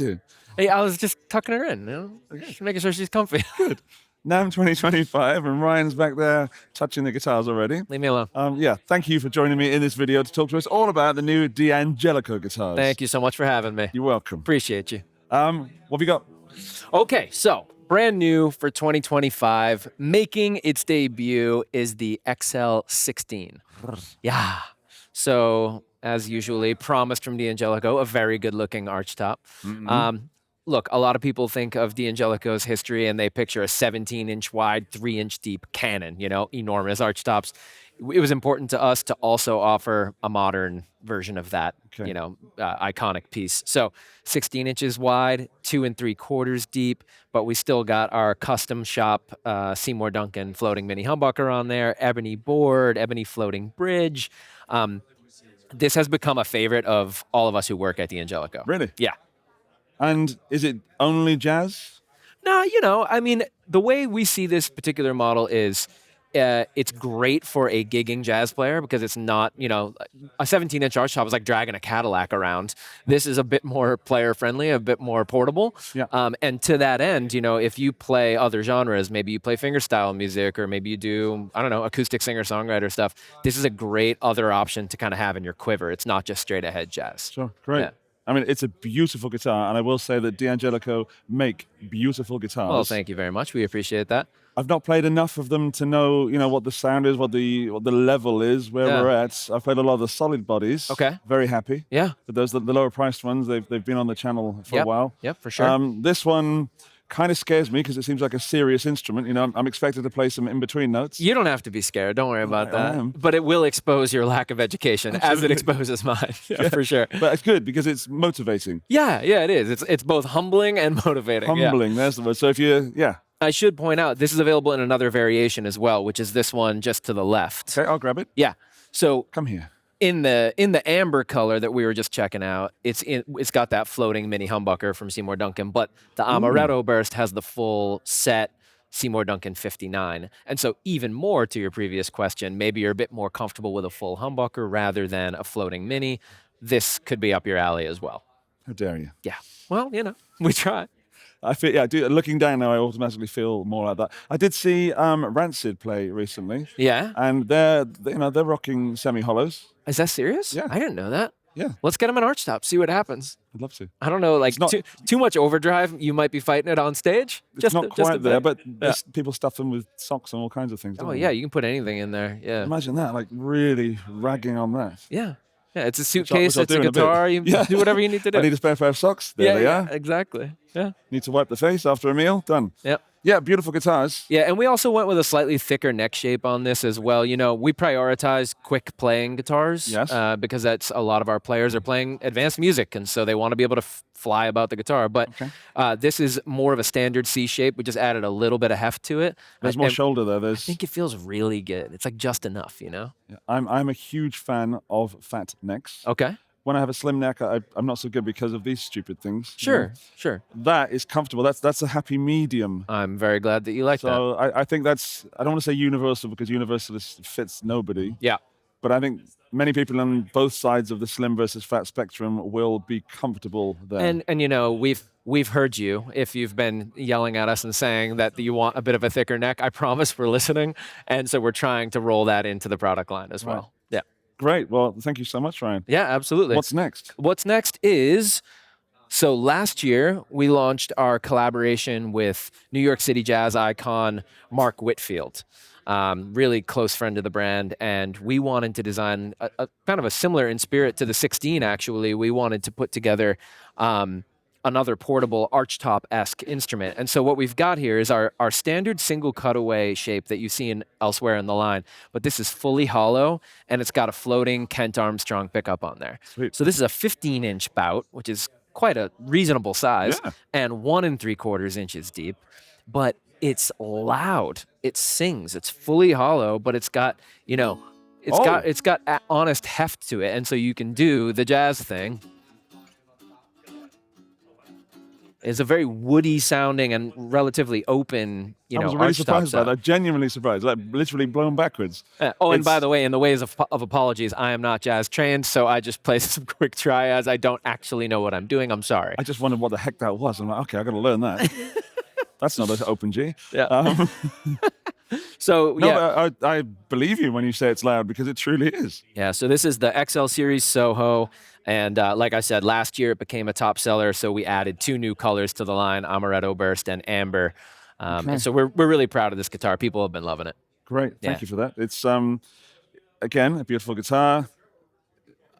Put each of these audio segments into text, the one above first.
do? Hey, I was just tucking her in, just making sure she's comfy. Good. NAMM 2025, and Ryan's back there touching the guitars already. Leave me alone. Yeah, thank you for joining me in this video to talk to us all about the new 𝗬𝗢𝗪𝗪 guitars. Thank you so much for having me. You're welcome. Appreciate you. What have you got? Okay, so brand new for 2025, making its debut is the XL16. Yeah. So, as usually, promised from 𝗬𝗢𝗪𝗪, a very good-looking archtop. Look, a lot of people think of 𝗬𝗢𝗪𝗪's history and they picture a 17-inch wide, 3-inch deep cannon, enormous archtops. It was important to us to also offer a modern version of that, iconic piece. So 16 inches wide, 2 3/4 deep, but we still got our custom shop Seymour Duncan floating mini humbucker on there, ebony board, ebony floating bridge. This has become a favorite of all of us who work at 𝗬𝗢𝗪𝗪. Really? Yeah. And is it only jazz? No, I mean, the way we see this particular model is it's great for a gigging jazz player because it's not, a 17-inch archtop is like dragging a Cadillac around. This is a bit more player-friendly, a bit more portable. Yeah. And to that end, if you play other genres, maybe you play fingerstyle music or maybe you do, I don't know, acoustic singer-songwriter stuff, this is a great other option to kind of have in your quiver. It's not just straight-ahead jazz. Sure, great. Yeah. I mean, it's a beautiful guitar, and I will say that 𝗬𝗢𝗪𝗪 make beautiful guitars. Well, thank you very much. We appreciate that. I've not played enough of them to know, what the sound is, what the level is, where we're at. I've played a lot of the solid bodies. Okay. Very happy. Yeah. But those the lower priced ones, they've been on the channel for a while. Yep, for sure. This one kind of scares me because it seems like a serious instrument. I'm expected to play some in-between notes. You don't have to be scared. Don't worry about that. I am. But it will expose your lack of education as it exposes mine. Yeah, for sure. But it's good because it's motivating. Yeah, it is. It's both humbling and motivating. Humbling, there's the word. So if you, I should point out, this is available in another variation as well, which is this one just to the left. Okay, I'll grab it. Yeah. So come here. In the amber color that we were just checking out, it's got that floating mini humbucker from Seymour Duncan, but the Amaretto burst has the full set Seymour Duncan 59. And so even more to your previous question, maybe you're a bit more comfortable with a full humbucker rather than a floating mini. This could be up your alley as well. How dare you? Yeah. Well, we try. I feel, looking down now, I automatically feel more like that. I did see Rancid play recently. Yeah? And they're rocking semi-hollows. Is that serious? Yeah. I didn't know that. Yeah. Let's get them an archtop, see what happens. I'd love to. I don't know, like too much overdrive, you might be fighting it on stage. It's not quite there, but people stuff them with socks and all kinds of things. Oh, yeah, you can put anything in there. Yeah. Imagine that, like really ragging on that. Yeah. Yeah, it's a suitcase, it's a guitar, you do whatever you need to do. I need a spare pair of socks. There they are. Exactly. Yeah. Need to wipe the face after a meal. Done. Yep. Yeah, beautiful guitars. Yeah, and we also went with a slightly thicker neck shape on this as well. We prioritize quick playing guitars because that's a lot of our players are playing advanced music, and so they want to be able to fly about the guitar. But this is more of a standard C shape. We just added a little bit of heft to it. There's more shoulder there. I think it feels really good. It's like just enough, Yeah, I'm a huge fan of fat necks. Okay. When I have a slim neck, I'm not so good because of these stupid things. Sure. That is comfortable. That's a happy medium. I'm very glad that you like that. So I think that's, I don't want to say universal because universalist fits nobody. Yeah. But I think many people on both sides of the slim versus fat spectrum will be comfortable there. And we've heard you if you've been yelling at us and saying that you want a bit of a thicker neck. I promise we're listening. And so we're trying to roll that into the product line as well. Yeah. Great. Well, thank you so much, Ryan. Yeah, absolutely. What's next? What's next is, so last year we launched our collaboration with New York City jazz icon Mark Whitfield, really close friend of the brand, and we wanted to design a kind of a similar in spirit to the 16. Actually, we wanted to put together another portable archtop-esque instrument. And so what we've got here is our standard single cutaway shape that you've seen elsewhere in the line, but this is fully hollow, and it's got a floating Kent Armstrong pickup on there. Sweet. So this is a 15-inch bout, which is quite a reasonable size, and 1 3/4 inches deep, but it's loud. It sings. It's fully hollow, but it's got, it's got honest heft to it, and so you can do the jazz thing. It's a very woody sounding and relatively open, I was really surprised by that. Genuinely surprised. Like literally blown backwards. And by the way, in the ways of apologies, I am not jazz trained, so I just play some quick triads. I don't actually know what I'm doing. I'm sorry. I just wondered what the heck that was. I'm like, okay, I got to learn that. That's not an open G. Yeah. So no, yeah, but I believe you when you say it's loud because it truly is. Yeah. So this is the XL Series Soho, and like I said, last year it became a top seller. So we added 2 new colors to the line: Amaretto Burst and Amber. And so we're really proud of this guitar. People have been loving it. Great, thank you for that. It's again a beautiful guitar.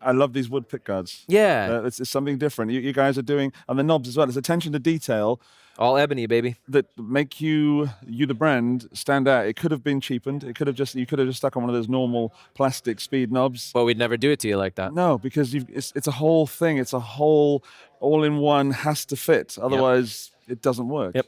I love these wood pick guards. Yeah, it's something different. You guys are doing, and the knobs as well. There's attention to detail. All ebony, baby. That make you the brand stand out. It could have been cheapened. It could have you could have just stuck on one of those normal plastic speed knobs. Well, we'd never do it to you like that. No, because it's a whole thing. It's a whole all-in-one has to fit. Otherwise, it doesn't work. Yep.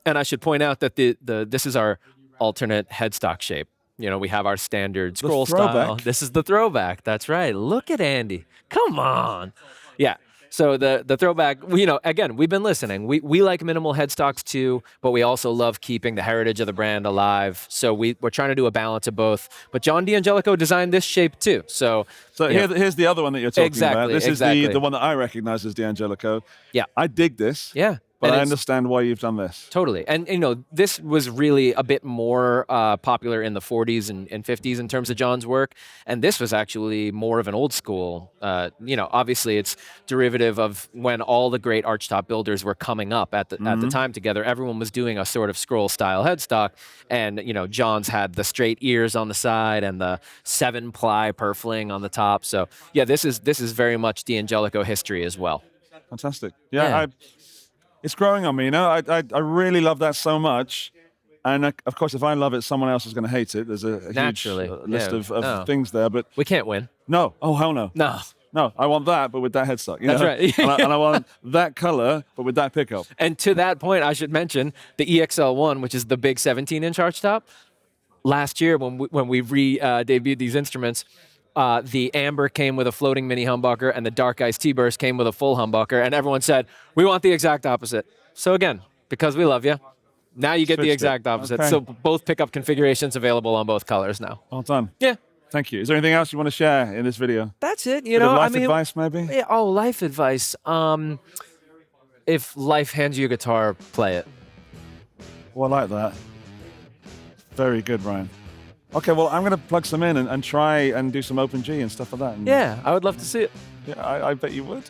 And I should point out that this is our alternate headstock shape. You know, we have our standard scroll style. This is the throwback. That's right. Look at Andy. Come on. Yeah. So the throwback, you know, again, we've been listening. We like minimal headstocks too, but we also love keeping the heritage of the brand alive. So we're trying to do a balance of both. But John 𝗬𝗪𝗪𝗪 designed this shape too. So here's the other one that you're talking about. This is the one that I recognize as 𝗬𝗪𝗪𝗪𝗪. Yeah. I dig this. Yeah. But I understand why you've done this. Totally. And, you know, this was really a bit more popular in the 40s and 50s in terms of John's work. And this was actually more of an old school, you know, obviously it's derivative of when all the great archtop builders were coming up at the time together. Everyone was doing a sort of scroll style headstock. And, you know, John's had the straight ears on the side and the 7-ply purfling on the top. So, yeah, this is very much 𝗬𝗪𝗪𝗪𝗪 history as well. Fantastic. Yeah. It's growing on me, you know. I really love that so much, and of course, if I love it, someone else is going to hate it. There's a huge list of things there, but we can't win. No, oh hell no. No, I want that, but with that headstock. You That's know? right. and I want that color, but with that pickup. And to that point, I should mention the EXL1, which is the big 17-inch archtop. Last year, when we debuted these instruments. The Amber came with a floating mini humbucker, and the Dark Ice T-Burst came with a full humbucker, and everyone said, we want the exact opposite. So again, because we love you, now you get the exact opposite. Okay. So both pickup configurations available on both colors now. Well done. Yeah. Thank you. Is there anything else you want to share in this video? That's it. You know, life advice, maybe? Yeah, oh, life advice. If life hands you a guitar, play it. Well, I like that. Very good, Ryan. Okay, well, I'm going to plug some in and try and do some open G and stuff like that. And yeah, I would love to see it. Yeah, I bet you would.